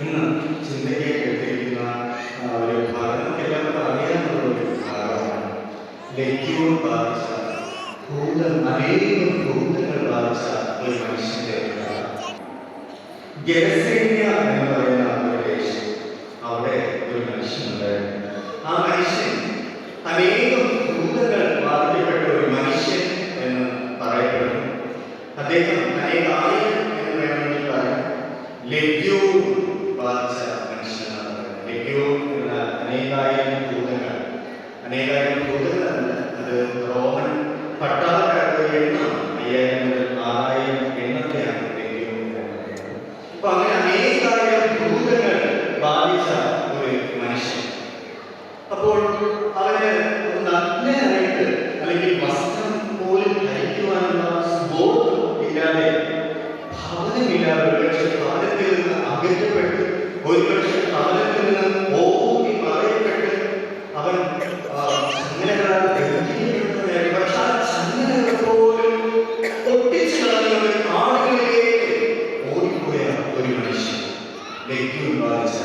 ഇന്ന് ചിന്തയ്ക്ക് കേട്ടിരിക്കുന്ന ഒരു ഭാഗം നമുക്ക് എല്ലാവർക്കും അറിയാനുള്ള ഒരു ഭാഗമാണ്. ലജ്ജവും ബാധിച്ച അനേകം ഭൂതങ്ങൾ ബാധിച്ച ഒരു മനുഷ്യന്റെ ഗെരസേന്യ എന്ന് പറയുന്ന ഒരു ദേശം, അവിടെ ഒരു മനുഷ്യനുണ്ടായിരുന്നു. ആ മനുഷ്യൻ അനേകം ഭൂതങ്ങൾ ബാധിക്കപ്പെട്ട ഒരു മനുഷ്യൻ എന്ന് പറയപ്പെടുന്നു. അദ്ദേഹം അനേകായിരം എന്ന് വേണമെങ്കിൽ പറയാം ലജ്ജവും ബാധിച്ച മനുഷ്യനാണ്. ലജ്ജവും എന്ന അനേകായിരം ഭൂതങ്ങൾ അത് റോമൻ പട്ടാളക്കാരുടെ എണ്ണം 5000 മുതൽ 6000 എണ്ണത്തെയാണ് ലജ്ജവും എന്ന് പറയുന്നത്. അപ്പൊ അങ്ങനെ അനേകായിരം ഭൂതങ്ങൾ ബാധിച്ച ഒരു മനുഷ്യൻ. അപ്പോൾ അവന് നഗ്നനായിട്ട് അല്ലെങ്കിൽ വസ്ത്രം പോലും ധരിക്കുവാനുള്ള ബോധം ഇല്ലാതെ, ഭവനമില്ലാതെ, ഒരുപക്ഷെ ഭവനത്തിൽ നിന്ന് അകറ്റപ്പെട്ട്, ഒരുപക്ഷെ ഭവനത്തിൽ നിന്ന് ഓടി മറയപ്പെട്ട് അവൻ ചങ്ങലകളാൽ ബന്ധിക്കപ്പെടുന്നതായി. പക്ഷെ ആ ചങ്ങലകൾ പോലും ഒട്ടിച്ചു കളഞ്ഞ ആളുകളിലേക്ക് ഓടിപ്പോയ ഒരു മനുഷ്യൻ, ലജ്ജ ബാധിച്ച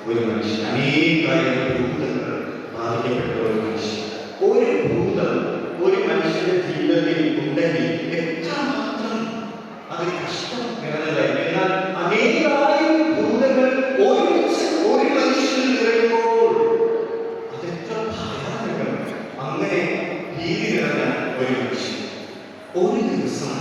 ഒരു മനുഷ്യൻ, അനേകായിരം ഭൂതങ്ങൾ ബാധിക്കപ്പെട്ട ഒരു മനുഷ്യൻ. ഒരു ഭൂതം ഒരു മനുഷ്യന്റെ ജീവിതത്തിൽ ഉണ്ടെങ്കിൽ എത്രമാത്രം അത് കഷ്ടം നിറഞ്ഞതായിരിക്കും. എന്നാൽ അനേകായിരം ഭൂതങ്ങൾ ഒരുമിച്ച് ഒരു മനുഷ്യനിൽ നിറയുമ്പോൾ അതെത്ര ഭയാനകം. അങ്ങനെ ഭീതി നിറഞ്ഞ ഒരു മനുഷ്യൻ. ഒരു ദിവസം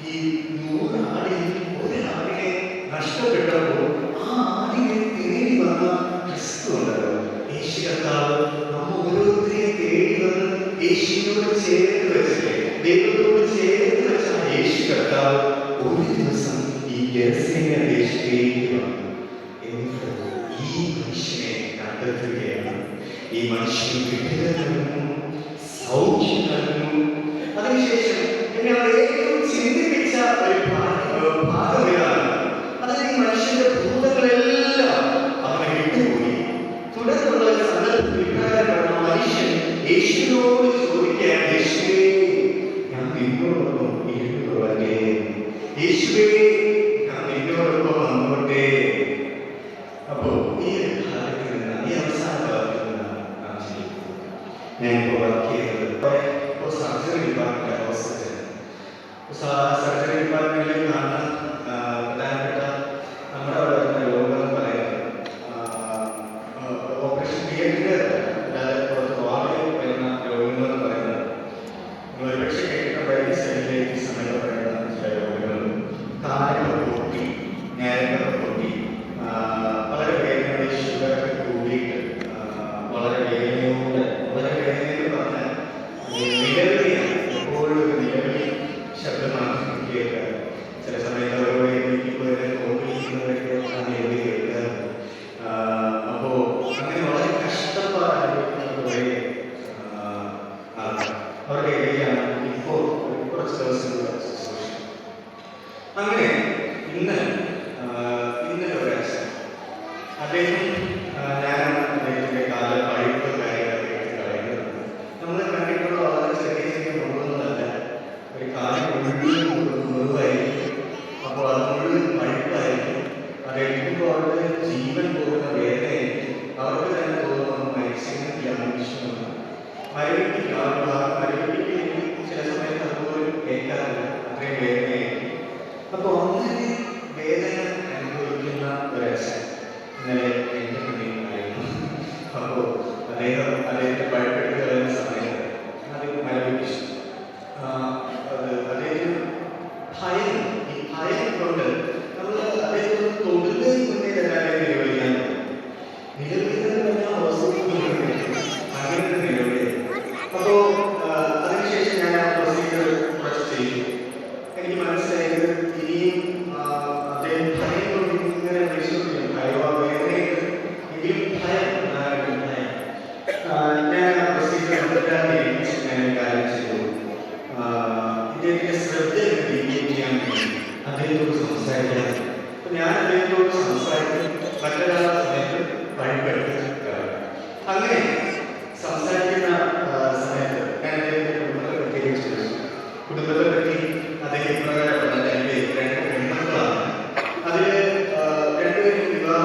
ഈ 100 ആടിൽ ഒരാടിനെ നഷ്ടപ്പെട്ടപ്പോൾ ആ ആടിനെ തേടി വന്ന ക്രിസ്തു ഉണ്ടല്ലോ, യേശു കർത്താവ് നമ്മ ഓരോരുത്തരെയും തേടി വന്ന് യേശുവിനോട് ചേർത്ത് വെച്ചില്ലേ, ദൈവത്തോട് ചേർത്ത് വെച്ച യേശു കർത്താവ് ഒരു ദിവസം ഈ ഗെരസേന്യ ദേശത്തേക്ക് വന്നു. എന്നിട്ട് ഈ മനുഷ്യനെ കണ്ടെത്തുകയാണ്. ഈ മനുഷ്യൻ വിടുതലും സൗഖ്യം നൽകുന്നു. അതിനുശേഷം എന്നെ ഏറ്റവും ചിന്തിപ്പിച്ച ഒരു ഭാഗം ഇതാണ്. അതിൽ ഈ മനുഷ്യന്റെ ഭൂതങ്ങളെല്ലാം അവനെ വിട്ടുപോയി. തുടർന്നുള്ള സന്ദർഭത്തിൽ ഇപ്രകാരമാണ് മനുഷ്യൻ യേശുവിനോട് ചോദിക്കാൻ, യേശുവേ ഞാൻ നിന്നോടൊപ്പം ഇരുന്നുകൊള്ളട്ടെ, യേശുവേ ഞാൻ നിന്നോടൊപ്പം വന്നോട്ടെ. അപ്പോ ഈ ഭാഗത്തിൽ നിന്ന്, ഈ അവസാന ഭാഗത്തിൽ നിന്നാണ് നാം ചിന്തിക്കുന്നത്. ഞാൻ ഇപ്പോൾ വർക്ക് ചെയ്തത് സർജറി ഡിപ്പാർട്ട്മെന്റ് ഹോസ്പിറ്റൽ. സർജറി ഡിപ്പാർട്ട്മെന്റിൽ കാണുന്ന പ്രധാനപ്പെട്ട നമ്മുടെ അവിടെ വരുന്ന രോഗം എന്ന് പറയുന്നത് ഓപ്പറേഷൻ തിയേറ്ററിൽ അല്ലാതെ പുറത്ത് വാർഡിൽ വരുന്ന രോഗങ്ങൾ എന്ന് പറയുന്നത് നിങ്ങൾ ഒരുപക്ഷെ കേട്ടിട്ടുണ്ടായി. സെല്ലിലേക്ക് എന്നൊക്കെ പറയുന്ന ചില രോഗങ്ങളും കാലുകൾ പൊട്ടി, നേരങ്ങൾ പൊട്ടി, വളരെ വേദനയുടെ ഷുഗറൊക്കെ കൂടിയിട്ട് വളരെ വേദനയോടെ, വളരെ വേദനയെന്ന് പറഞ്ഞാൽ നിലവിളിയാണ്. എപ്പോഴും ഒരു നിലവിളി ശബ്ദമാണ് കേൾക്കുക. ചില സമയത്ത് ഓരോ വേദനയ്ക്ക് തോന്നിയിരിക്കുന്നവരൊക്കെ ആ നിലവിളി കേൾക്കാറുണ്ട്. അപ്പോ അങ്ങനെ വളരെ കഷ്ടപ്പാട് അനുഭവിക്കുന്ന കുറേ അവരുടെ ഇടയിലാണ് ഇപ്പോൾ കുറച്ച് ദിവസങ്ങൾ ശുശ്രൂഷ. അങ്ങനെ ഇന്നലെ ഒരാഴ്ച അദ്ദേഹം ഞാനാണ് അദ്ദേഹത്തിന്റെ കാല പഴുപ്പ് കാര്യങ്ങളൊക്കെ എടുത്ത് കളയുന്നത്. നമ്മൾ കണ്ടിട്ടുള്ള വളരെ ചെറിയ ചെറിയ മുറിവുകളല്ല, ഒരു കാലം മുഴുവൻ മുറിവായിരിക്കും. അപ്പോൾ അത് മുഴുവൻ പഴുപ്പായിരിക്കും. അത് എടുക്കുമ്പോൾ അവരുടെ ജീവൻ പോകുന്ന വേദനയായിരിക്കും. അവർക്ക് തന്നെ തോന്നുന്നു മരിച്ചെന്നില്ല വിഷമമാണ്. മരവിപ്പിക്കും, അവരുടെ മരവിപ്പിക്കും. ചില സമയത്ത് അതുപോലും കേൾക്കാറില്ല, അത്രയും വേദനയായിരിക്കും. അപ്പോൾ അങ്ങനെ വേദന അനുഭവിക്കുന്ന ഒരച്ഛൻ ഇന്നലെ എൻ്റെ മുന്നിലായിരുന്നു. അപ്പോൾ അദ്ദേഹത്തെ പഴുപ്പെടുത്തി കളയുന്ന സമയത്ത് അത് മരവിപ്പിച്ചു. അദ്ദേഹത്തിന് ഭയം, ഈ ഭയം കൊണ്ട് നമ്മൾ അദ്ദേഹത്തിന് തൊടുന്നതിന് മുന്നേ തന്നെ നിലവിളിക്കാൻ നിലവിളിക്കുന്നത് പറഞ്ഞാൽ അങ്ങനെ നിലവിളി. അപ്പോൾ അതിനുശേഷം ഞാൻ ആ പ്രൊസീജിയർ കുറച്ച് ചെയ്തു. എനിക്ക് മനസ്സിലായത് ഇനിയും അദ്ദേഹം ഭയം കൊണ്ട് ഇങ്ങനെ വിളിച്ചുകൊണ്ടില്ല, വേദനയുണ്ട് എങ്കിലും ഭയം, ഭയം. ഞാൻ ആ പ്രൊസീജിയർ ഞാൻ കാര്യം ചെയ്തു. ഇദ്ദേഹത്തിന്റെ ശ്രദ്ധ ചെയ്യാൻ വേണ്ടി അദ്ദേഹത്തോട് സംസാരിക്കാൻ. അപ്പൊ ഞാൻ അദ്ദേഹത്തോട് സംസാരിക്കും, മറ്റൊരാളുടെ സമയത്ത് പഴുപ്പെടുത്തി. അങ്ങനെ സംസാരിക്കുന്ന സമയത്ത് ഞാൻ അദ്ദേഹത്തിന്റെ കുടുംബത്തെ പ്രത്യേകിച്ച് കുടുംബത്തെ പറ്റി അദ്ദേഹം പ്രകാരപ്പെടുന്നത് എൻ്റെ 2 പെൺമക്കളാണ്. അതിൽ 2 പേരും വിവാഹം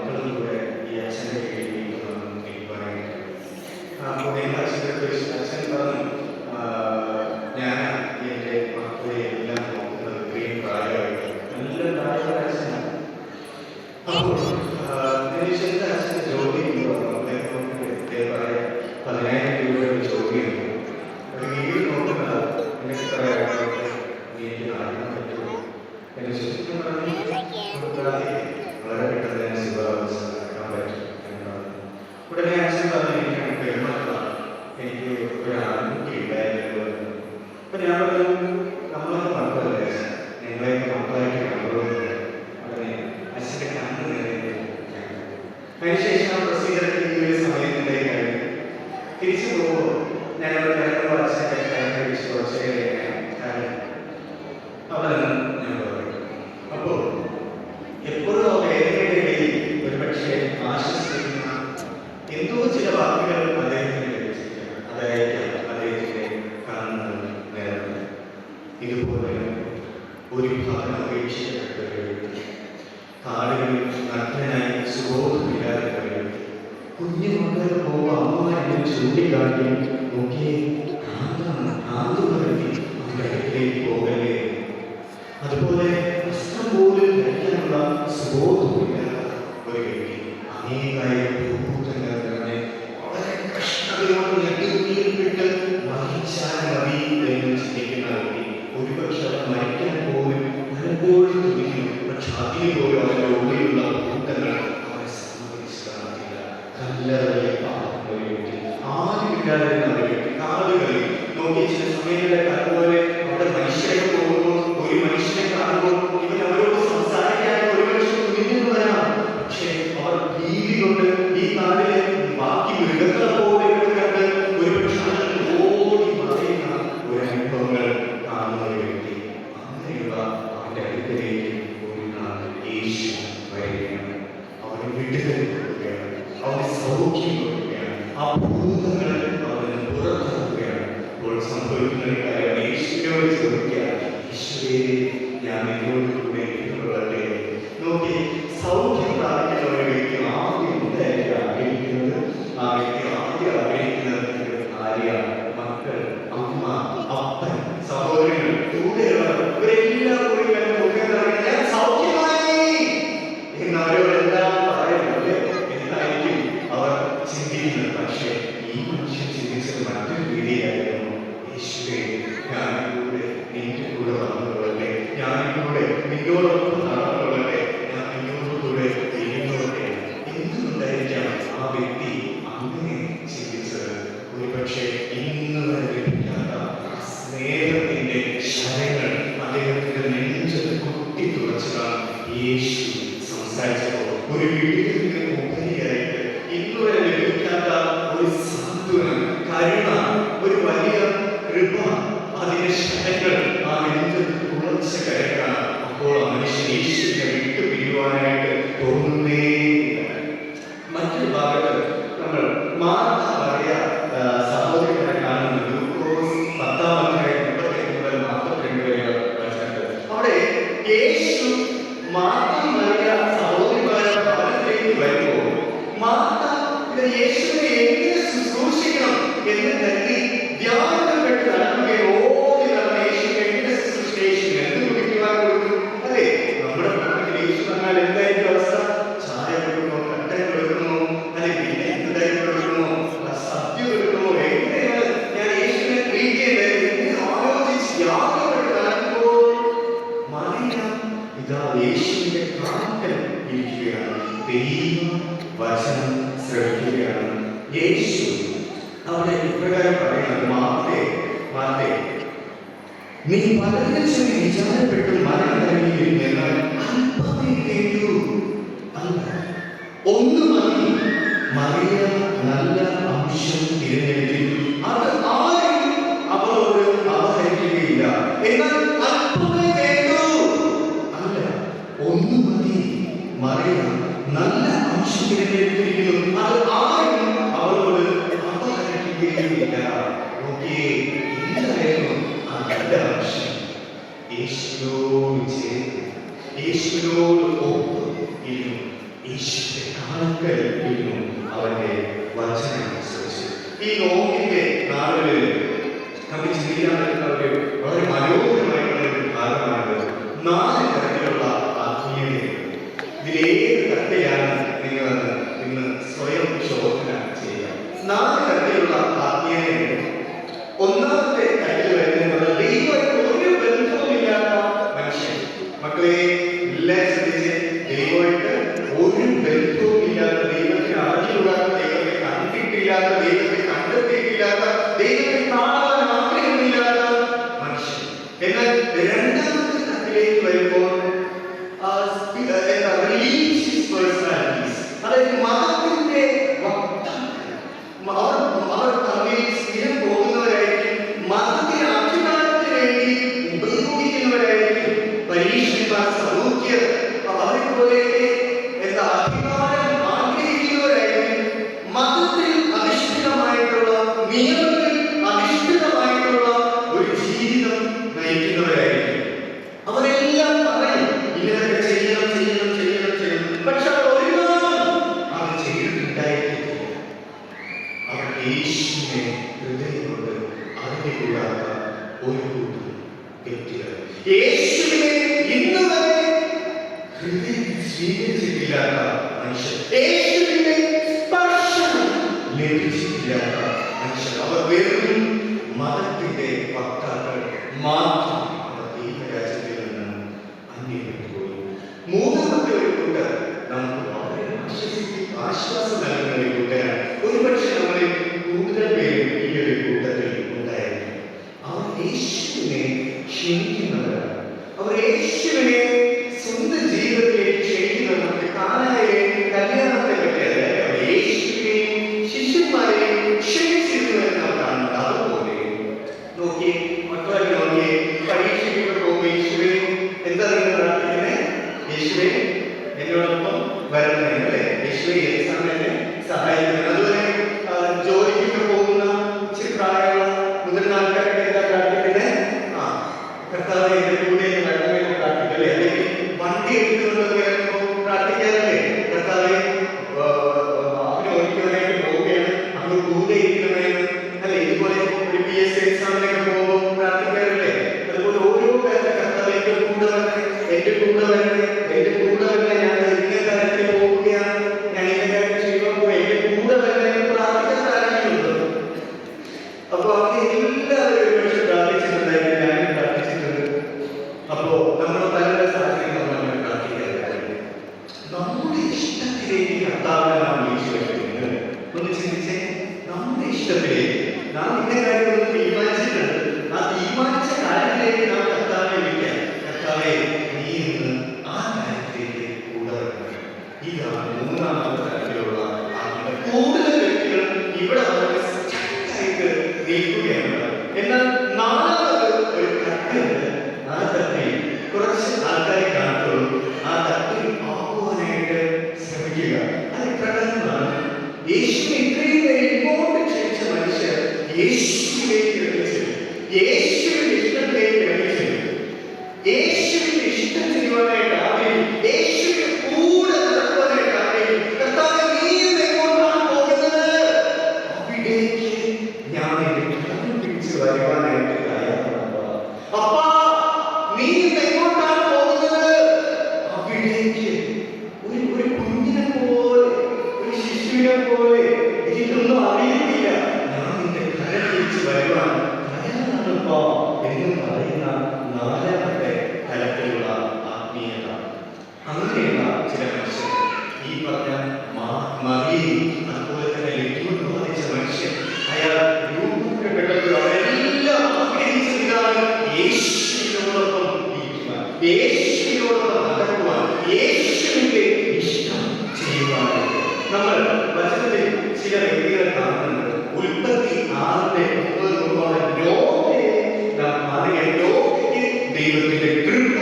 മക്കളും കൂടെ ഈ അച്ഛൻ്റെ കീഴിലിരിക്കുമെന്ന് എനിക്ക് പറയുന്നത്. അപ്പോൾ എൻ്റെ അച്ഛൻ്റെ അച്ഛൻ പറഞ്ഞു, ഞാൻ എൻ്റെ മക്കളെ എല്ലാം നോക്കുന്നത് ഇത്രയും പ്രായമായിട്ട് നല്ല പ്രായമുള്ള അച്ഛനാണ്. അപ്പോൾ എൻ്റെ അച്ഛൻ്റെ ജോലി എന്ന് പറഞ്ഞു പറയാം 10,000 രൂപയുടെ ജോലിയുണ്ട്. ഒരു വീട്ടിൽ നോക്കുന്നത് എനിക്ക് പറയാനായിട്ട് എനിക്ക് നടക്കാൻ പറ്റുമോ എന്നെ ശരിക്കും പറഞ്ഞു കൊടുക്കാതെ വളരെ പെട്ടെന്ന് തന്നെ ശുഭാവസ്ഥ നടക്കാൻ പറ്റും എന്ന് പറഞ്ഞു. ഉടനെ അച്ഛൻ പറഞ്ഞു എനിക്കാണ് പെരുമാറ്റമാണ്, എനിക്ക് ഒരു ആൺകുട്ടി ഉണ്ടായിരുന്നു. അപ്പം ഞാൻ പറഞ്ഞു നമ്മളൊക്കെ മക്കളല്ലേ അച്ഛൻ, ഞങ്ങളെയൊക്കെ മക്കളായിട്ട് കണ്ടുകൊടുക്കുന്നത്. ഉടനെ അച്ഛൻ്റെ കണ്ണ് നേരെ അതിനുശേഷം ആ പ്രൊസീജിയർ സമയത്തിൻ്റെ കഴിഞ്ഞു. തിരിച്ചു പോകുമ്പോൾ ഞങ്ങളുടെ അച്ഛൻ്റെ കൈ പിടിച്ച് കുറച്ച് കാര്യം അവിടെ നിന്ന് ഞാൻ പറയും. അപ്പോൾ എപ്പോഴും ആ വേദനയുടെ ഇടയിൽ ഒരുപക്ഷെ ആശ്വസിക്കുന്ന എന്തോ ചില വാക്കുകൾ അദ്ദേഹത്തിന് ലഭിച്ചിരിക്കണം. അതായിരിക്കാം അദ്ദേഹത്തിൻ്റെ കണ്ണുകൾ നേർന്നത്. ഇതുപോലെ ഒരു ഭാഗം അപേക്ഷിക്കപ്പെട്ട ഒരു വ്യക്തി, കാടുകളിൽ നഗ്നനായി സുബോധമില്ലാതെ പോയ വ്യക്തി, കുഞ്ഞു മക്കളൊക്കെ പോകുമ്പോൾ അമ്മമാരെ ചൂണ്ടിക്കാട്ടി നോക്കിയേ വ്യക്തി അവരുടെ അടുത്തേക്ക് പോകല്ലേ. അതുപോലെ വസ്ത്രം പോലും ധരിക്കാനുള്ള സുബോധമില്ലാത്ത ഒരു വ്യക്തി, അനേകായിരം ഭൂഭൂതങ്ങൾ തന്നെ വളരെ കഷ്ടതയോട് നെടുനീർപ്പിട്ട് മരിച്ചാൽ മതി എന്ന് ചിന്തിക്കുന്ന വ്യക്തി, ഒരുപക്ഷെ മരിക്കാൻ പോലും പലപ്പോഴും തുനിക്കും. പക്ഷെ അതിന് പോലും അവരുടെ ഉള്ളിലുള്ള ഭൂതങ്ങൾ അവരെ സമ്മതിച്ചു കാണത്തില്ല. കല്ലറയെ പാടുന്ന ഒരു വ്യക്തി, ആരുമില്ലാതിരുന്ന ഒരു വ്യക്തി, കാടുകളിൽ നോക്കി ചില സമയങ്ങളിലെ അതുപോലെ അവിടെ മനുഷ്യരെ പോകുമ്പോൾ ഒരു മനുഷ്യനെ കാണുമ്പോൾ ഇവൻ അവരോട് സംസാരിക്കാൻ ഒരുപക്ഷെ തുനിഞ്ഞു വരാം. പക്ഷേ അവർ ഭീതി കൊണ്ട് ഈ നാടിലെ ബാക്കി മൃഗങ്ങളെ പോലെ കണ്ട് ഒരുപക്ഷെ ഓടി മറയുന്ന ഒരു അനുഭവങ്ങൾ കാണുന്ന ഒരു വ്യക്തി. അങ്ങനെയുള്ള അവന്റെ അടുക്കലേക്ക് ഒരു നാൾ യേശു വരികയാണ്. അവന് വിടുതൽ കൊടുക്കുകയാണ്, അവന് സൗഖ്യം കൊടുക്കുകയാണ്, ആ ഭൂതങ്ങൾ അവന് പുറത്തിറക്കുകയാണ്. അപ്പോൾ സംഭവിക്കുന്ന ഒരു കാര്യം യേശുവിനോട് ചോദിക്കുക, യേശുവേ ഞാൻ നിന്നോട് കൂടെ ഇരിക്കൊള്ളട്ടെ. നോക്കി സൗഖ്യം പ്രാപിക്കുന്ന ഒരു വ്യക്തി ആദ്യം എന്തായിരിക്കും ആഗ്രഹിക്കുന്നത്? ആ വ്യക്തി ആദ്യം ആഗ്രഹിക്കുന്നത് ഭാര്യ, മക്കൾ, അമ്മ, അപ്പൻ, സഹോദരങ്ങൾ, കൂടെയുള്ളവർ ഇവരെല്ലാം കൂടി ഞാൻ സൗഖ്യമായി എന്നവരോടെല്ലാം പറയുന്നത് എന്തായിരിക്കും അവർ ചിന്തിക്കുന്നത്? പക്ഷേ ഈ മനുഷ്യൻ ചിന്തിച്ചത് മറ്റൊരു രീതിയിലായിരുന്നു. യേശുവേ ഞാനിലൂടെ നിന്റെ കൂടെ വന്നുകൊള്ളട്ടെ, ഞാനിലൂടെ നിന്നോടൊപ്പം നടന്നുകൊള്ളട്ടെ, ഞാൻ നിന്നോടുകൂടെ ഇരുന്നോട്ടെ. എന്തുകൊണ്ടായിരിക്കാം ആ വ്യക്തി അങ്ങനെ ചിന്തിച്ചത്? ഒരുപക്ഷെ ഇന്ന് വരെ ലഭിക്കാത്ത സ്നേഹത്തിന്റെ ശരങ്ങൾ അദ്ദേഹത്തിന്റെ നെഞ്ചത്ത് കുത്തിത്തുളച്ചതാണ് യേശു സംസാരിച്ചപ്പോൾ. ഒരു വീടിന്റെ ഉപരിയായിട്ട് ഇന്ന് വരെ ലഭിക്കാത്ത ഒരു സാന്ത്വനം, കരുണ, ഒരു വലിയ കൃപ, അതിന്റെ ശരങ്ങൾ ആ നെഞ്ചത്ത് തുളച്ച കരങ്ങളാണ്. അപ്പോൾ ആ മനുഷ്യൻ യേശുവിനെ വിട്ടു പിരിയുവാനായിട്ട് തോന്നുന്നേയില്ല. മറ്റൊരു ഭാഗത്ത് നമ്മൾ മാർത്ത മറിയ സഹോദരികളെ കാണുന്ന ലൂക്കോസ് 10-ാം അധ്യായം 38 മുതൽ 42 വരെ വചനങ്ങൾ. അവിടെ യേശു മാർത്ത മറിയ സഹോദരിമാരെ ഭവനത്തിലേക്ക് വരുമ്പോൾ മാർത്ത യേശുവിനെ എങ്ങനെ ശുശ്രൂഷിക്കണം എന്ന് കരുതി ധ്യാനപ്പെട്ട് നടക്കുകയും ഓടി നടന്ന യേശുവിനെ എങ്ങനെ ശുശ്രൂഷിക്കും, എന്ത് കുടിക്കുവാൻ കൊടുക്കും? അല്ലേ, നമ്മുടെ കുടുംബത്തിൽ യേശു പറഞ്ഞാൽ എന്തായിരിക്കും അവസ്ഥ? ചായ കൊടുക്കണോ, കട്ടൻ കൊടുക്കണോ, അല്ലെങ്കിൽ പിന്നെ എന്തായാലും കൊടുക്കണോ, സദ്യ കൊടുക്കണോ? എങ്ങനെയാണ് ഞാൻ യേശുവിനെ ട്രീറ്റ് ചെയ്തത് എന്ന് ആലോചിച്ച് യാത്രപ്പെട്ട് നടക്കുമ്പോൾ മറിയ ഇതാ യേശുവിന്റെ കാൽക്കൽ ഇരിക്കുകയാണ്, ദൈവ വചനം ശ്രവിക്കുകയാണ്. യേശു അവിടെ ഇപ്രകാരം പറയുന്നത്, മാർത്തേ മാർത്തേ, നീ പലരെ ചൊല്ലി വിചാരപ്പെട്ട് മരണം നൽകിയിരുന്നു, എന്നാൽ അല്പമേ കേട്ടു. ഒന്ന് മതി, മറിയ നല്ല അംശം തിരഞ്ഞെടുത്തു, അത് ആരും അവളോട് അപഹരിക്കുകയില്ല. എന്നാൽ അല്പമേ കേട്ടു. അല്ല, ഒന്ന് മതി, മറിയ നല്ല അംശം തിരഞ്ഞെടുത്തിരിക്കുന്നു, അത് ആരും അവളോട് അപഹരിക്കുകയില്ല. നോക്കിയേ, എന്തായിരുന്നു ആ നല്ല അംശം? യേശുവിനോട് ചേർന്ന് യേശുവിനോട് ഒപ്പം ഇരുന്നു യേശുവിന്റെ കാൽക്കൽ ഇരുന്നു അവന്റെ വചനം അനുസരിച്ച്. ഈ നോമ്പിന്റെ നാളുകളിൽ നമുക്ക് ചിന്തിക്കാൻ പറ്റുന്ന ഒരു വളരെ മനോഹരമായിട്ടുള്ള ഒരു ഭാഗമാണ് 4 തരത്തിലുള്ള ആത്മീയതയുണ്ട്. ഇതിലേത് തരത്തിലാണ് നിങ്ങളെന്ന് ഇന്ന് സ്വയം ശോധന ചെയ്യുക. 4 തരത്തിലുള്ള ആത്മീയതയുണ്ട്. ഒന്നാമത്തെ തരത്തിൽ വരുന്നത് ദൈവമായിട്ട് ഒരു ബന്ധവുമില്ലാത്ത മനുഷ്യൻ. മക്കളെ എല്ലാം ശ്രദ്ധിച്ച്, ദൈവമായിട്ട് ഒരു ബന്ധവുമില്ലാത്ത, ദൈവത്തിന് അറിയില്ലാത്ത, ദൈവത്തെ കണ്ടിട്ടില്ലാത്ത, ദൈവത്തെ കണ്ടെത്തിയിട്ടില്ലാത്ത, ദൈവത്തെ കാണാൻ ആഗ്രഹമില്ലാത്ത മനുഷ്യൻ. എന്നാൽ രണ്ടാമത്തെ തരത്തിലേക്ക് വരുമ്പോൾ റിലീജിയസ് പേഴ്സണാലിറ്റീസ്, അതായത് മതത്തിന്റെ അവർ തമ്മിൽ സ്ഥിരം പോകുന്നവരായിരിക്കും, മതത്തിന്റെ അധികാരത്തിന് വേണ്ടി ഉപയോഗിക്കുന്നവരായിരിക്കും. പരീക്ഷന്മാർ, സൗഖ്യർ, അവരെപ്പോലെ അധികാരം ആഗ്രഹിക്കുന്നവരായിരിക്കും. മതത്തിൽ അധിഷ്ഠിതമായിട്ടുള്ള, നിയമത്തിൽ അധിഷ്ഠിതമായിട്ടുള്ള ഒരു ജീവിതം നയിക്കുന്നവരായിരിക്കും. അവരെല്ലാം പറയും ഇങ്ങനെയൊക്കെ ചെയ്യണം ചെയ്യണം ചെയ്യണം ചെയ്യണം, പക്ഷെ അവർ ഒരു നാളും അത് ചെയ്തിട്ടുണ്ടായിരിക്കും. അവർ യേശുവിനെ ഹൃദയം കൊണ്ട് അറിഞ്ഞുകൂടാത്ത ഒരു കൂട്ടം വ്യക്തികൾ, യേശുവിനെ ഇന്ന് വരെ ഹൃദയത്തിൽ സ്വീകരിച്ചിട്ടില്ലാത്ത മനുഷ്യർ, യേശുവിന്റെ സ്പർശനം ലഭിച്ചിട്ടില്ലാത്ത മനുഷ്യർ. അവർ വെറും മതത്തിന്റെ വക്താക്കൾ മാത്രം. അവർ ദൈവരാജ്യത്തിൽ നിന്ന് അന്യപ്പെട്ടുപോയി. മൂന്നാമത്തെ ഒരു കൂട്ടർ നമുക്ക് വളരെ ആശ്വാസം നൽകുന്ന ഒരു കൂട്ടരാണ്. ഒരുപക്ഷെ നമ്മളിൽ കൂടുതൽ പേര് ഈ ഒരു കൂട്ടത്തിൽ ഉണ്ടായിരുന്നു. അവർ യേശുവിനെ ക്ഷണിക്കുന്നവരാണ്. അവർ യേശുവിനെ സ്വന്തം ജീവിതത്തിലേക്ക് ക്ഷണിക്കുന്നത്. നമുക്ക് കാനായിലെ കല്യാണത്തെ പറ്റിയല്ല, അവർ യേശുവിനെയും ശിഷ്യന്മാരെയും ക്ഷണിച്ചിരുന്നു എന്ന് നാം കാണുന്നത്. അതുപോലെ നോക്കിയേ, മക്കളെ നോക്കിയേ, പരീക്ഷയ്ക്ക് പോകുമ്പോൾ യേശുവെ എന്താ നിങ്ങൾ പ്രാർത്ഥിക്കുന്നത്? യേശുവെ എന്നോടൊപ്പം വരണമേ, അല്ലേ? യേശുവെ എക്സാമിനെ സഹായിക്കുന്നത്. അതുപോലെ ജോലിക്കൊക്കെ പോകുന്ന ഇച്ചിരി പ്രായമുള്ള മുതിർന്ന ആൾക്കാരൊക്കെ എന്താ പ്രാർത്ഥിക്കുന്നത്? കർത്താവ് എന്റെ കൂടെ വരണമേ എന്ന് പ്രാർത്ഥിക്കല്ലേ? അല്ലെങ്കിൽ വണ്ടി എടുത്തുകൊണ്ട് പ്രാർത്ഥിക്കാറില്ലേ? കർത്താവെ വാഹനം ഓടിക്കുന്നതിനായിട്ട് പോവുകയാണ്, അങ്ങ് കൂടെ ഇരിക്കണമെന്ന്, അല്ലെ? ഇതുപോലെ ഒരു PSC എക്സാമിനൊക്കെ പോകുമ്പോൾ പ്രാർത്ഥിക്കാറില്ലേ? അതുപോലെ ഓരോ കാര്യത്തിൽ കർത്താവ് എന്റെ കൂടെ വരണേ, എന്റെ കൂടെ വരണേ, എന്റെ കൂടെ വരണേ, ഞാൻ ഇന്ന കാര്യത്തിൽ പോവുകയാണ്, ഞാൻ ഇന്ന കാര്യം ചെയ്യുമ്പോൾ എന്റെ കൂടെ വരണേ എന്ന് പ്രാർത്ഥിക്കാൻ ആരെങ്കിലുണ്ടോ? അപ്പൊ അത് എല്ലാവരും ഒരുപക്ഷെ പ്രാർത്ഥിച്ചിട്ടുണ്ടായിരുന്നു, ഞാനും പ്രാർത്ഥിച്ചിട്ടുണ്ട്. അപ്പോ നമ്മൾ പല സാഹചര്യങ്ങളും നമ്മൾ പ്രാർത്ഥിക്കാറുണ്ട്. നമ്മുടെ ഇഷ്ടത്തിലേക്ക് കർത്താവിനെ നാം വിളിച്ചു വരുത്തുന്നത്. ഒന്ന് ചിന്തിച്ചേ, നമ്മുടെ ഇഷ്ടത്തിലേക്ക് നാം ഇന്ന കാര്യങ്ങളൊന്നും തീരുമാനിച്ചിട്ടുണ്ട്. ആ തീരുമാനിച്ച കാര്യത്തിലേക്ക് നാം കർത്താവിനെ വിളിക്കാം. കർത്താവെ, നീ ഇന്ന് ആ കാര്യത്തിലേക്ക് കൂടെ വരണം. ഇതാണ് മൂന്നാമത്തെ തരത്തിലുള്ള ആളുകൾ. കൂടുതൽ വ്യക്തികൾ ഇവിടെ വളരെ സ്ട്രിക്റ്റായിട്ട് നിൽക്കുകയാണ്. എന്നാൽ നാലാമത് ഒരു തട്ടുണ്ട്. ആ തട്ടിൽ കുറച്ച് ആൾക്കാരെ കാണത്തുള്ളൂ. ആ തട്ടിൽ ആക്കുവാനായിട്ട് ശ്രമിക്കുക. അത് പ്രകടനമാണ്. യേശുവിനെ ഇത്രയും പേര് ഇങ്ങോട്ട് ക്ഷണിച്ച മനുഷ്യർ യേശുവിലേക്ക് ഇറങ്ങിച്ചു, യേശുവിന്റെ ഇഷ്ടത്തിലേക്ക് ഇറങ്ങിച്ചു, യേശുവിന്റെ ഇഷ്ടം ചെയ്യുവാനായിട്ട് ആഗ്രഹിക്കും, യേശുവിന്റെ കൂടെ നടക്കുവാനായിട്ട് ആഗ്രഹിക്കും. കർത്താവേ, നീ എങ്ങോട്ടാണ് പോകുന്നത്? അവിടേക്ക് ഞാൻ എന്റെ കരം പിടിച്ച് വരുവാനായിട്ട് തയ്യാറാണ്. അപ്പാ, നീ എങ്ങോട്ടാണ് പോകുന്നത്? അവിടേക്ക്. ഒരു കുഞ്ഞിനെ പോലെ, ഒരു ശിശുവിനെ പോലെ, എനിക്കൊന്നും അറിയത്തില്ല, ഞാൻ നിന്റെ കരം പിടിച്ച് വരുവാൻ തയ്യാറാണപ്പാ എന്ന് പറയുന്ന നാലാമത്തെ തലത്തിലുള്ള ആത്മീയത. അങ്ങനെയുള്ള ചില മനുഷ്യർ, ഈ പറഞ്ഞ മറിയയും അതുപോലെ തന്നെ ലക്ഷ്യം ബാധിച്ച മനുഷ്യൻ, അയാൾ രൂപപ്പെട്ടപ്പോൾ അവരെല്ലാം ആഗ്രഹിച്ചതാണ് യേശുവിനോടൊപ്പം ഇരിക്കുവാൻ, യേശുവിനോടൊപ്പം നടക്കുവാൻ, യേശുവിന്റെ ഇഷ്ടം ചെയ്യുവാനായിട്ട്. നമ്മൾ വചനത്തിൽ ചില വ്യക്തികളെ കാണുന്നുണ്ട്. ഉൽപ്പത്തി 6:9 ലോകത്തെ നാം അറിയാൻ, ലോകയ്ക്ക് ദൈവത്തിന്റെ കൃപ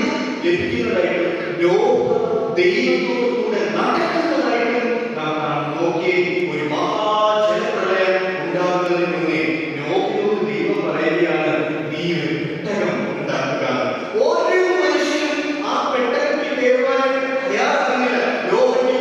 ലഭിക്കുന്നതായിട്ടും ലോകം ദൈവത്തോടു കൂടെ നടക്കുന്നതായിട്ടും നാം കാണും. നോക്കിയേ, ഒരു മഹാജലപ്രളയം ഉണ്ടാകുന്നതിന് മുന്നേ ലോകത്തോട് ദൈവം പറയുകയാണ്, നീ ഒരു പെട്ടകം ഉണ്ടാക്കുക. ഓരോ മനുഷ്യനും ആ പെട്ടകത്തിൽ കയറുവാൻ തയ്യാറാകുന്നില്ല. ലോകത്തിൽ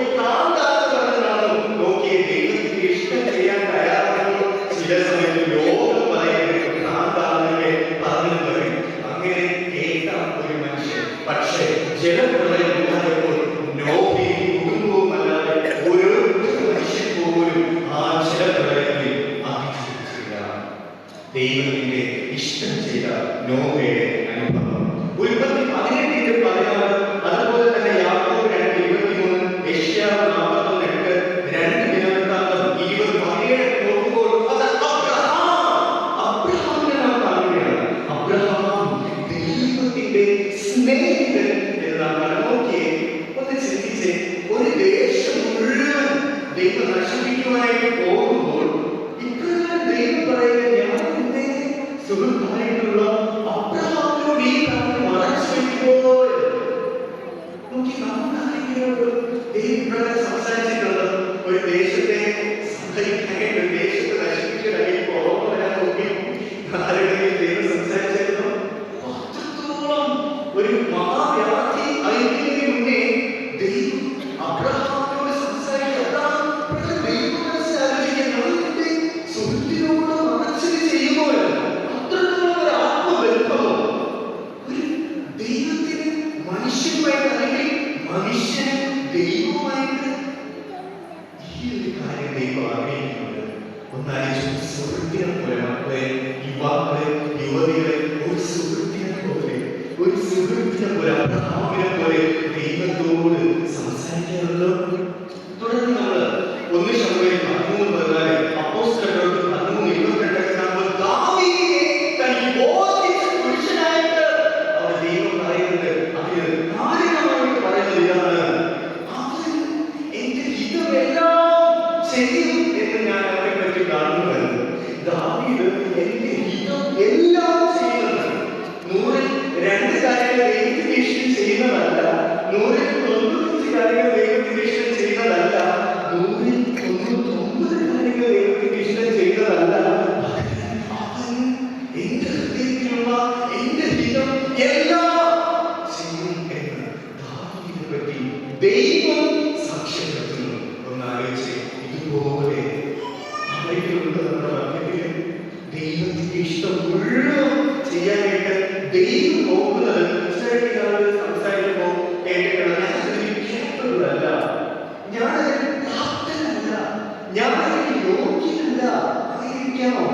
ദൈവത്തിന്റെ ഇഷ്ടം ചെയ്ത നോഹയുടെ അനുഭവം. ഉൽപ്പത്തി 18:16, അതുപോലെ തന്നെ യാക്കോബ് 2:23, യെശയ്യാവ് 41:8, 2 ദിനവൃത്താന്തം 20:17 നോക്കുമ്പോൾ അത് അബ്രഹാമിനെ നാം കാണുകയാണ്. അബ്രഹാം ദൈവത്തിന്റെ സ്നേഹിതൻ എന്നാണ്. നോക്കിയേ, ഒന്ന് ചിന്തിച്ചേ, ഒരു ദേശം മുഴുവൻ ദൈവം നശിപ്പിക്കുവാനായിട്ട് പോകുമ്പോൾ ഇപ്പോഴും ദൈവം പറയുന്നത് ഞാൻ എന്റെ സുഹൃത്തായിട്ടുള്ള അബ്രഹാമിനോട് ഈ കാര്യം മറച്ചു വയ്ക്കുമ്പോൾ നോക്കി നമ്മളാരെങ്കിലും ദൈവം സംസാരിച്ചിട്ടുണ്ട്. ഒരു ദേശത്തെ സംഭരിക്കാനായിട്ട്, ഒരു ദേശത്തെ നശിപ്പിക്കാനായിട്ട് ഓർമ്മ വരാൻ നോക്കി ആരെങ്കിലും ദൈവം സംസാരിച്ചിരുന്നു. അത്രത്തോളം ഒരു മഹാവ്യാധി അതിന് മുന്നേ ദൈവം അബ്രഹാമിനോട് സംസാരിക്കാൻ ദൈവം മനസ്സിലാലോചിക്കാൻ സുഹൃത്തിനോട് മനസ്സിൽ ചെയ്യുമ്പോൾ അത്രത്തോളം ഒരു ആത്മബന്ധമോ ഒരു ദൈവത്തിന് മനുഷ്യനുമായിട്ട് അല്ലെങ്കിൽ മനുഷ്യന് ദൈവവുമായിട്ട് ഈ ഒരു കാര്യം ദൈവം ആഗ്രഹിക്കുന്നുണ്ട്. ഒന്നാലും സുഹൃത്തിനെ പോലെ മക്കളെ, യുവാക്കളെ, യുവതികളെ, ഒരു സുഹൃത്തിനെ പോലെ, ഒരു സുഹൃത്തിനെ പോലെ, അബ്രഹാമിനെ പോലെ ദൈവത്തോട് സംസാരിക്കാറുണ്ടോ? തുടർന്ന് നമ്മൾ 1 ശമൂവേൽ 13:14, അപ്പോസ്തലരുടെ 13:22 കാണുമ്പോൾ ദാവീദിനെ തനിക്ക് ബോധിച്ച പുരുഷനായിട്ട് അവർ ദൈവം പറയുന്നത്, അതിന് കാരണമായിട്ട് പറയുന്നത് ഇതാണ്: അവൻ എന്റെ ഹിതമെല്ലാം ചെയ്യും എന്ന് ഞാൻ അവരെ പറ്റി കാണുന്നത്. ദാവീദ് എന്റെ ഹിതം എല്ലാം ചെയ്യുന്നത് 100-ൽ 2 കാര്യങ്ങൾ ദൈവത്തിന് ഇഷ്ടം ചെയ്യുന്നതല്ല, 100-ൽ 95 കാര്യങ്ങൾ ദൈവത്തിന് ഇഷ്ടം ചെയ്യുന്നതല്ല, 100-ൽ 99 കാര്യങ്ങൾ ദൈവത്തിന് ഇഷ്ടം ചെയ്യുന്നതല്ല. അവൻ എന്റെ ഹൃദയത്തിലുള്ള എന്റെ ഹിതം എല്ലാം ചെയ്യും എന്ന് ദാവീദിനെ പറ്റി ദൈവം സാക്ഷ്യപ്പെടുത്തുന്നു. ഒന്നാലോചിച്ച്, ഇതുപോലെ ആരെങ്കിലുണ്ട് നമ്മുടെ മധ്യത്തിൽ ദൈവത്തിന്റെ ഇഷ്ടം മുഴുവൻ ചെയ്യാനായിട്ട് ദൈവം നോക്കുന്നത്? സംസാരിക്കുമ്പോൾ കേട്ടിട്ടുള്ള ഞാനല്ല, ഞാനതിന് പ്രാപ്തനല്ല, ഞാനതിന് യോഗ്യനല്ല. ആയിരിക്കാമോ?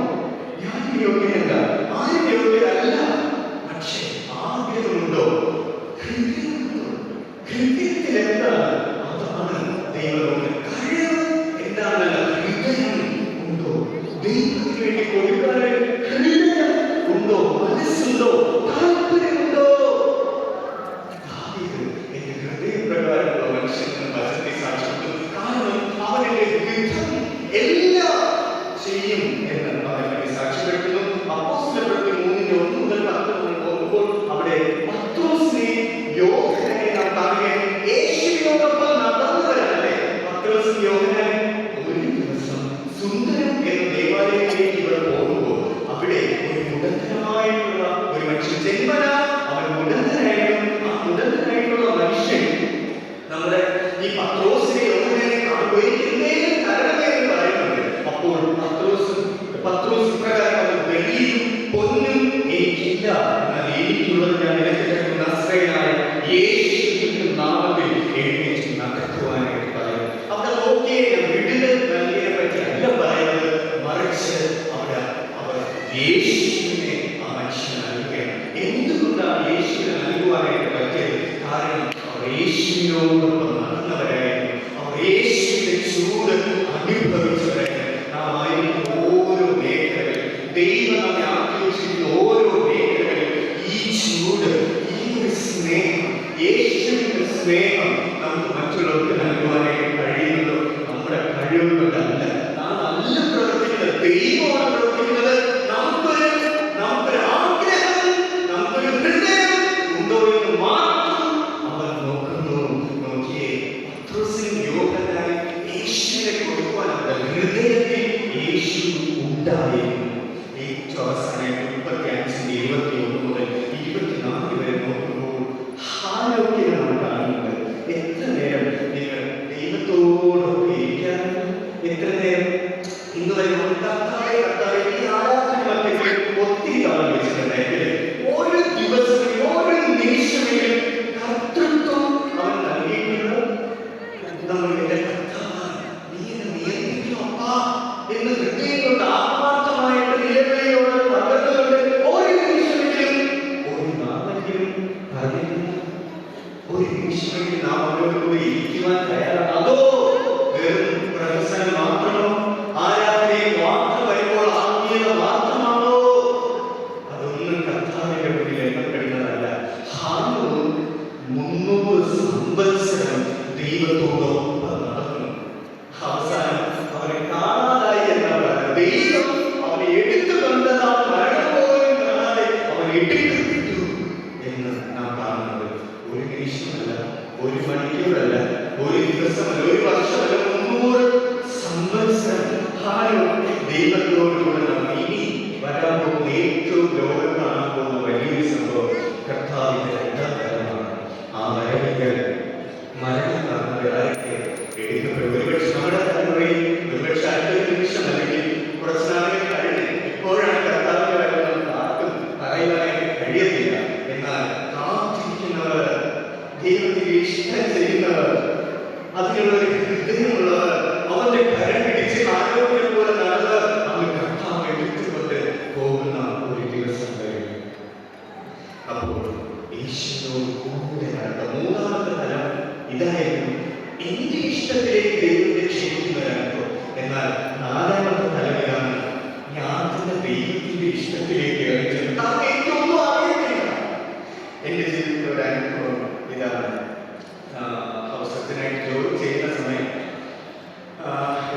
ഞാൻ യോഗ്യനല്ല, ആരും യോഗ്യരല്ല. പക്ഷേ ആഗ്രഹമുണ്ടോ? ഹൃദയമുണ്ടോ? ഹൃദയത്തിൽ എന്താണ്? അതാണ് ദൈവം നോക്കുന്നത്. കഴിവ് എന്താണല്ല, ഹൃദയം ഉണ്ടോ? ദൈവത്തിന് വേണ്ടി കൊടുക്കാൻ ഹൃദയം ഉണ്ടോ? മനസ്സുണ്ടോ? താല്പര്യമുണ്ടോ? എന്റെ ഹൃദയപ്രകാരമുള്ള മനുഷ്യൻ വചനത്തെ സാക്ഷ്യപ്പെടുത്തും. കാരണം അവൻ എന്റെ ഹിതം എല്ലാം ചെയ്യും എന്ന് അവൻ വേണ്ടി സാക്ഷ്യപ്പെടുത്തുന്നു. അപ്പോസ്തലരുടെ 3:1-10 നോക്കുമ്പോൾ അവിടെ പത്രോസിനെയും യോഹന്നാനെയും നാം കാണുകയാണ്. യേശുവിനോടൊപ്പം നടന്നവരല്ലേ പത്രോസും യോഹന്നാനും. ഒരു ദിവസം സുന്ദരം എന്ന ദേവാലയത്തിലേക്ക് ഇവർ പോകുമ്പോൾ അവിടെ ഒരു മുടന്തനായിട്ടുള്ള ഒരു മനുഷ്യൻ, ജന്മന അവൻ മുടന്തനായിരുന്നു. ആ മുടന്തനായിട്ടുള്ള മനുഷ്യൻ നമ്മുടെ ഈ പത്രോസിനെ യോഹന്നാനെ കാണുമ്പോൾ എനിക്ക് എന്തെങ്കിലും തരണമേ എന്ന് പറയുന്നുണ്ട്. അപ്പോൾ പത്രോസ് ഇപ്രകാരം, വെള്ളിയും പൊന്നും എനിക്കില്ല, എന്നാൽ എനിക്കുള്ളത് ഞാൻ നിനക്ക് തരുന്ന നസ്രയനായ യേശുവിന്റെ നാമത്തിൽ എഴുന്നേറ്റ് നടക്കുവാനായിട്ട് പറയും. അവിടെ നോക്കിയേ, വിടുതൽ നൽകിയതിനെ പറ്റി അല്ല പറയുന്നത്, മറിച്ച് അവിടെ അവർ യേശുവിനെ ആ മനുഷ്യന് നൽകുകയാണ്. എന്തുകൊണ്ടാണ് യേശുവിനെ നൽകുവാനായിട്ട് പറ്റിയത്? കാരണം അവർ യേശുവിനോടൊപ്പം നടന്നവരായിരുന്നു, അവർ യേശുവിന്റെ ചൂട് അനുഭവിച്ചവരായിരുന്നു. നാം ആയിരിക്കുന്ന ഓരോ മേഖലകളിൽ, ദൈവം നമ്മെ ആഗ്രഹിച്ചിരിക്കുന്ന ഓരോ മേഖലകളിൽ ഈ ചൂട്, ഈ ഒരു സ്നേഹം, യേശുവിന്റെ സ്നേഹം നമുക്ക് മറ്റുള്ളവർക്ക് നൽകുവാനായിട്ട് കഴിയുന്നത് നമ്മുടെ കഴിവ് കൊണ്ടല്ല. നാം നല്ല പ്രവർത്തിക്കുന്നത്, ദൈവമാണ് പ്രവർത്തിക്കുന്നത്. നമുക്കൊരു ആഗ്രഹം, നമുക്കൊരു ഹൃദയം ഉണ്ടോ എന്ന് മാത്രം അവൻ നോക്കുന്നു. നോക്കിയേ, പത്രോസിനും യോഹന്നാനും യേശുവിനെ കൊടുക്കുവാൻ അവരുടെ ഹൃദയത്തിൽ യേശു ഉണ്ടായിരുന്നു. ഏറ്റവും അവസാനം 35-21 മുതൽ 24 വരെ നോക്കുമ്പോൾ ഹാനോക്കിനെ നാം കാണുന്നത്. എത്ര നേരം നിങ്ങൾ ദൈവത്തോടൊക്കെ ഇരിക്കാറുണ്ട്? എത്ര നേരം ഇന്ന് വരെ കർത്താവേ ഈ ആരാധന മധ്യത്തിൽ ഒത്തിരി തവണ വെച്ചിട്ടുണ്ടെങ്കിൽ ഓരോ ദിവസവും ഓരോ നിമിഷമെങ്കിലും കർത്തൃത്വം അവൻ നൽകിയിട്ടുള്ളത്. നമ്മൾ എന്റെ കർത്താവ്, നീ എന്നെ നിയന്ത്രിക്കും അപ്പാ എന്ന് ഹൃദയം കൊണ്ട് ആത്മാർത്ഥമായിട്ട് നിലവിളിയോടെ നിമിഷമെങ്കിൽ നാം അവരോടുകൂടി ഇരിക്കുവാൻ തയ്യാറാണ്? അതോ വെറും പ്രഹസനം മാത്രമോ? ആരാധനയിൽ മാത്രം വരുമ്പോൾ ആത്മീയത മാത്രമാണോ? അതൊന്നും കർത്താവിന്റെ മുന്നിൽ എണ്ണപ്പെടുന്നതല്ല. ഹാനോക്ക് 300 സംവത്സരം ദൈവത്തോടൊപ്പം നടന്നു. അവസാനം അവനെ കാണാതായി എന്നാണ് പറയുന്നത്. ദൈവം അവനെ എടുത്തു കൊണ്ടതാണ്, മരണം പോലും കാണാതെ അവൻ എടുക്കപ്പെട്ടു എന്ന് നാം കാണുന്നത്. ഒരു നിമിഷമല്ല, ഒരു മണിക്കൂറല്ല, ഒരു ദിവസമല്ല, ഒരു വർഷമല്ല, 300 സംവത്സരം ഹാനോക്ക് ദൈവത്തോടുകൂടെ നടന്നു. ഇനി വരാൻ പോകുന്ന ഏറ്റവും ലോകം കാണാൻ പോകുന്ന വലിയൊരു സംഭവം കർത്താവിന്റെ 2ാം വരവാണ്. ആ വരവിൽ മരണം നടന്നവരൊക്കെ എടുക്കപ്പെടും. ഒരുപക്ഷെ നമ്മുടെ തലമുറയിൽ ഒരുപക്ഷെ അടുത്ത നിമിഷം അല്ലെങ്കിൽ കുറച്ച് നാളുകൾ കഴിഞ്ഞ് ഇപ്പോഴാണ് കർത്താവിന്റെ വരവ് നമുക്ക് ആർക്കും പറയാനായിട്ട് കഴിയത്തില്ല. എന്നാൽ കാത്തിരിക്കുന്നവർ, ദൈവത്തിന് ഇഷ്ടം ചെയ്യുന്നവർ, അതിനുള്ള ഒരു ഹൃദയമുള്ളവർ, അവന്റെ കരം പിടിച്ച് ആരോഗ്യം പോലെ നടന്ന് അവൻ കർത്താവ് എടുത്തുകൊണ്ട് പോകുന്ന ഒരു ദിവസം വരും. അപ്പോൾ ഈശ്വരനോട് കൂടെ നടന്ന 3ാമത്തെ തലം ഇതായിരുന്നു. എന്റെ ഇഷ്ടത്തിലേക്ക് ദൈവത്തെ ക്ഷണിക്കുന്നവരാണോ? എന്നാൽ 4ാമത്തെ തലമിലാണ് ഞാൻ തന്നെ ദൈവത്തിന്റെ ഇഷ്ടത്തിലേക്ക് ഇറങ്ങിച്ചത്. എനിക്കൊന്നും അറിയത്തില്ല. എന്റെ ജീവിതത്തിൽ ഒരു അനുഭവം ഇതാണ്. അവസരത്തിനായിട്ട് ജോലി ചെയ്യുന്ന സമയം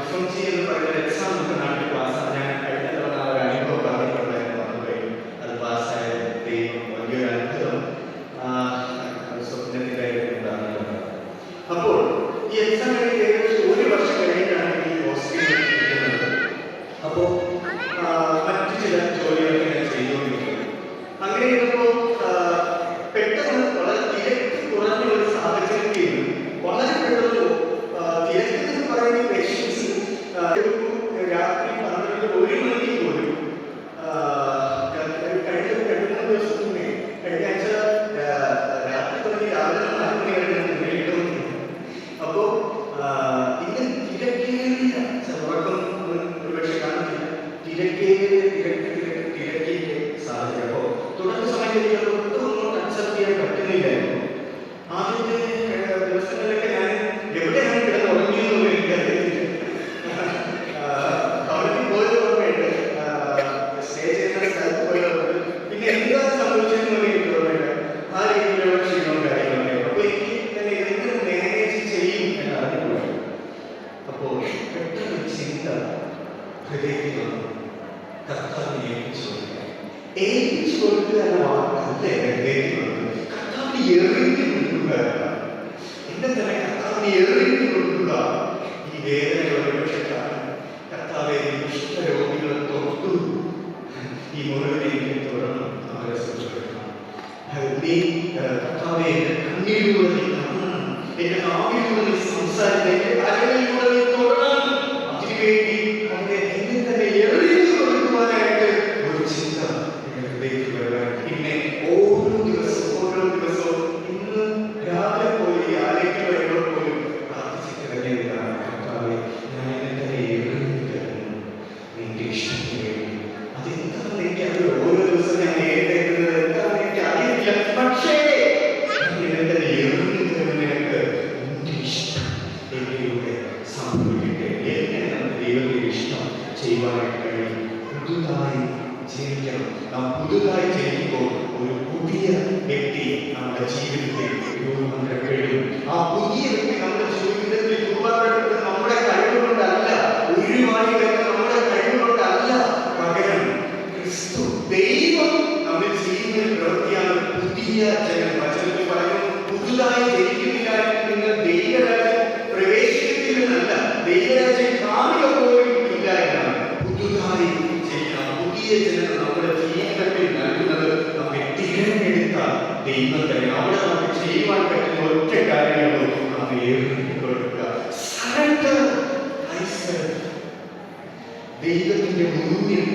FMC എന്ന് പറയുന്ന എക്സാം നമുക്ക് നാട്ടിൽ പാസ്സാണ്. ഞാൻ കഴിഞ്ഞ തവണ ഒരു അനുഭവം പറഞ്ഞിട്ടുണ്ടായിരുന്നു. അതുവഴി അത് പാസ്സായ ദൈവം വലിയൊരു അത്ഭുതം സ്വപ്നത്തിലായിട്ടുണ്ടാകുന്നത്. അപ്പോൾ ഈ എക്സാം കഴിഞ്ഞ് ഏകദേശം 1 വർഷം കഴിഞ്ഞിട്ടാണ് ഈ ഹോസ്റ്റലിൽ കിട്ടുന്നത്. അപ്പോൾ മറ്റു ചില ജോലികളൊക്കെ ഞാൻ ചെയ്തുകൊണ്ടിരിക്കുന്നു. അങ്ങനെ ഇരുന്നപ്പോൾ പെട്ടെന്ന് വളരെ തിരക്ക് കുറഞ്ഞ ഒരു സാഹചര്യത്തിൽ വളരെ പെട്ടെന്ന് തിരക്കെന്ന് പറയുന്ന പേഷ്യൻസ് രാത്രി 12-1 മണിക്ക് പോലും കഴിഞ്ഞ 2-3 ദിവസം മുന്നേ, കഴിഞ്ഞ ആഴ്ച രാത്രി തുടങ്ങി രാവിലെ 4 മണി വരെ ഞാൻ ഇടുന്നു. അപ്പോൾ ഇത് തിരക്കേറിയ ഉറക്കം ഒരുപക്ഷെ കാണുന്നില്ല. തിരക്കിന്റെ സാഹചര്യം. അപ്പോൾ തുടർന്ന സമയത്ത് ഒന്നും അക്സെപ്റ്റ് ചെയ്യാൻ പറ്റുന്നില്ലായിരുന്നു. ആദ്യത്തെ ദിവസങ്ങളിലൊക്കെ ഞാൻ എവിടെയാണ് കിടന്ന് ഉറങ്ങിയെന്നും എനിക്കറിയത്തില്ല. അവിടെ പോയത് ഓർമ്മയുണ്ട്, സ്റ്റേ ചെയ്യുന്ന സ്ഥലത്ത് പോയത് ഓർമ്മയുണ്ട്. പിന്നെ എന്താണ് സംഭവിച്ചതെന്ന് എനിക്ക് ഓർമ്മയില്ല. ആ രീതിയിലുള്ള ക്ഷീണവും കാര്യങ്ങളൊക്കെ. അപ്പോൾ എനിക്ക് തന്നെ ഇതെങ്ങനെ മാനേജ് ചെയ്യും എന്ന് അറിഞ്ഞുകൂടാ. അപ്പോൾ പെട്ടെന്ന് ചിന്ത ഹൃദയത്തിൽ വന്നു. കർത്താവിനെ ഏൽപ്പിച്ചു കൊടുക്കുക എന്ന വാക്കല്ല ഹൃദയത്തിൽ വന്നത്. കർത്താവിനെ എറിഞ്ഞു കൊടുക്കുക. എന്നെ തന്നെ കർത്താവിനെ എറിഞ്ഞു കൊടുക്കുക. ഈ വേദനകൾ ഒരുപക്ഷെ കർത്താവെ കുഷ്ഠരോഗികളെ തൊട്ടു, ഈ മുറിവിനെ എനിക്ക് തുടർന്ന് അവരെ സൂക്ഷിക്കണം. നീ കർത്താവെ എന്റെ കണ്ണീരിലൂടെ നീ കാണണം, എന്റെ നാവിലൂടെ നീ സംസാരിക്കണം, എന്റെ കരകളിലൂടെ നീ തൊടണം. അതിനുവേണ്ടി അവരെ എന്നെ തന്നെ എറിഞ്ഞു കൊടുക്കുവാനായിട്ട് ഒരു ചിന്ത എന്റെ ഹൃദയത്തിൽ വരാൻ. പിന്നെ ഓരോ ദിവസവും ഇന്ന് രാവിലെ പോയി ആലയ്ക്ക് വരുമ്പോൾ പോലും പ്രാർത്ഥിച്ചിട്ട് തന്നെയാണ്, കർത്താവെ ഞാൻ എന്നെ തന്നെ എറിഞ്ഞു തരുന്നു നിന്റെ ഇഷ്ടത്തിന് വേണ്ടി. അതെന്താണെന്ന് എനിക്കറിയില്ല. ഓരോ ദിവസം ഞാൻ എഴുതേക്കുന്നത് എന്താണെന്ന് എനിക്ക് അറിയില്ല. പക്ഷേ എന്നെ തന്നെ എറിഞ്ഞു തരുന്ന നിനക്ക് നിന്റെ ഇഷ്ടം എന്നിലൂടെ സംഭവിക്കട്ടെ. എങ്ങനെയാണ് ദൈവത്തിന്റെ ഇഷ്ടം ചെയ്യുവാനായിട്ട് കഴിയും? പുതുതായി ജീവിക്കണം. നാം പുതുതായി ജനിക്കുമ്പോൾ ഒരു പുതിയ വ്യക്തി നമ്മുടെ ജീവിതത്തിൽ രൂപപ്പെടും. ആ പുതിയ വ്യക്തി നമ്മുടെ ജീവിതത്തിൽ രൂപപ്പെടുന്നത് നമ്മുടെ കഴിവുകൊണ്ടല്ല, ഒരുമായി വരുന്ന നമ്മുടെ കഴിവുകൊണ്ടല്ല. പകരം ക്രിസ്തു ദൈവം നമ്മൾ ചെയ്യുന്ന പ്രവൃത്തിയാണ് പുതിയ ജനം. വചനത്തിൽ പറയുന്നു, പുതുതായി ജനിക്കുന്നില്ല നിങ്ങൾ ദൈവരാജ്യം പ്രവേശിക്കുന്നില്ലെന്നല്ല, ദൈവരാജ്യം കാണുക പോലും ഇല്ല എന്നാണ്. പുതുതായി ജനിക്കണം. പുതിയ ജനം നമ്മുടെ ജീവിതത്തിൽ നൽകുന്നത് നമ്മെ തിരഞ്ഞെടുത്ത ദൈവം തന്നെ. അവിടെ നമുക്ക് ചെയ്യുവാൻ പറ്റുന്ന ഒറ്റ കാര്യങ്ങളോ നമ്മെ ഏൽപ്പിച്ചു കൊടുക്കുക. ദൈവത്തിന്റെ മുന്നിൽ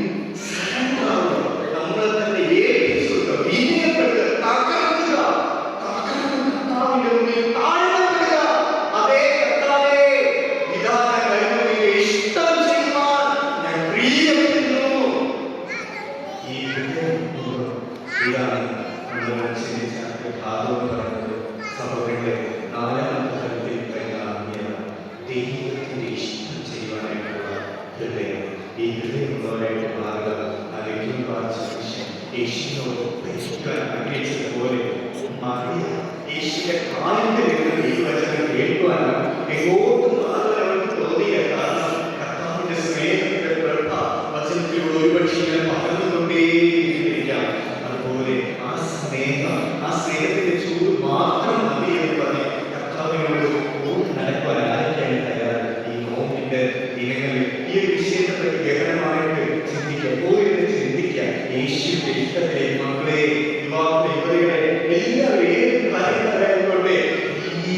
നമ്മളെ തന്നെ ഏൽപ്പിച്ചു കൊടുക്കുക, വിനയപ്പെടുക, തകർക്കുക, കർത്താവിന്റെ മുന്നിൽ താഴ്ത്തപ്പെടുക. അതേ കർത്താവേ, ഇതാണ് കഴിവിന്റെ ഇഷ്ടം ചെയ്യുവാൻ ഞാൻ പ്രിയപ്പെടുന്നു. ഈ ഇതാണ് നമ്മുടെ മനസ്സിനെ ഭാഗം പറയുന്നത്. സഹോദരങ്ങളെ, ഈ ഹൃദയമുള്ളവരായിട്ട് മാറുക. അല്ലെങ്കിൽ യേശുവിനോട് ഉപയോഗിക്കാൻ ആഗ്രഹിച്ചതുപോലെ മറിയ യേശുവിന്റെ കാലിന്റെ വീട്ടിൽ ഈ വചനം കേൾക്കുവാനും എങ്ങോട്ടും മാറാൻ അവർക്ക് തോന്നിയ കാരണം കർത്താവിന്റെ സ്നേഹത്തിന്റെ പ്രഭ വചനത്തിലൂടെ ഒരുപക്ഷെ ഇങ്ങനെ പകർന്നുകൊണ്ടേയിരിക്കാം. അതുപോലെ ആ സ്നേഹത്തിന്റെ ചൂട് മാത്രം മതി എന്ന് പറഞ്ഞ് കർത്താവിനോട് കൂടി നടക്കുവാൻ ആരൊക്കെയാണ് തയ്യാറ്? ഈ നോമ്പിന്റെ ദിനങ്ങളിൽ ഈ ഒരു വിഷയത്തെ പറ്റി ഗഹനമായിട്ട് ചിന്തിക്കുക, പോയിട്ട് ചിന്തിക്കുക. യേശുവിന്റെ ഇഷ്ടത്തെ മക്കളെ, യുവാക്കളെ, യുവതികളെ എല്ലാവരും ഏത് കാര്യങ്ങളായതുകൊണ്ട് ഈ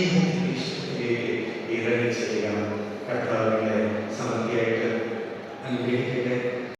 ഇഷ്ടത്തിലേക്ക് ഇറങ്ങി ചെയ്യാം. കർത്താവിന്റെ സമൃദ്ധിയായിട്ട് അനുഗ്രഹിക്കട്ടെ.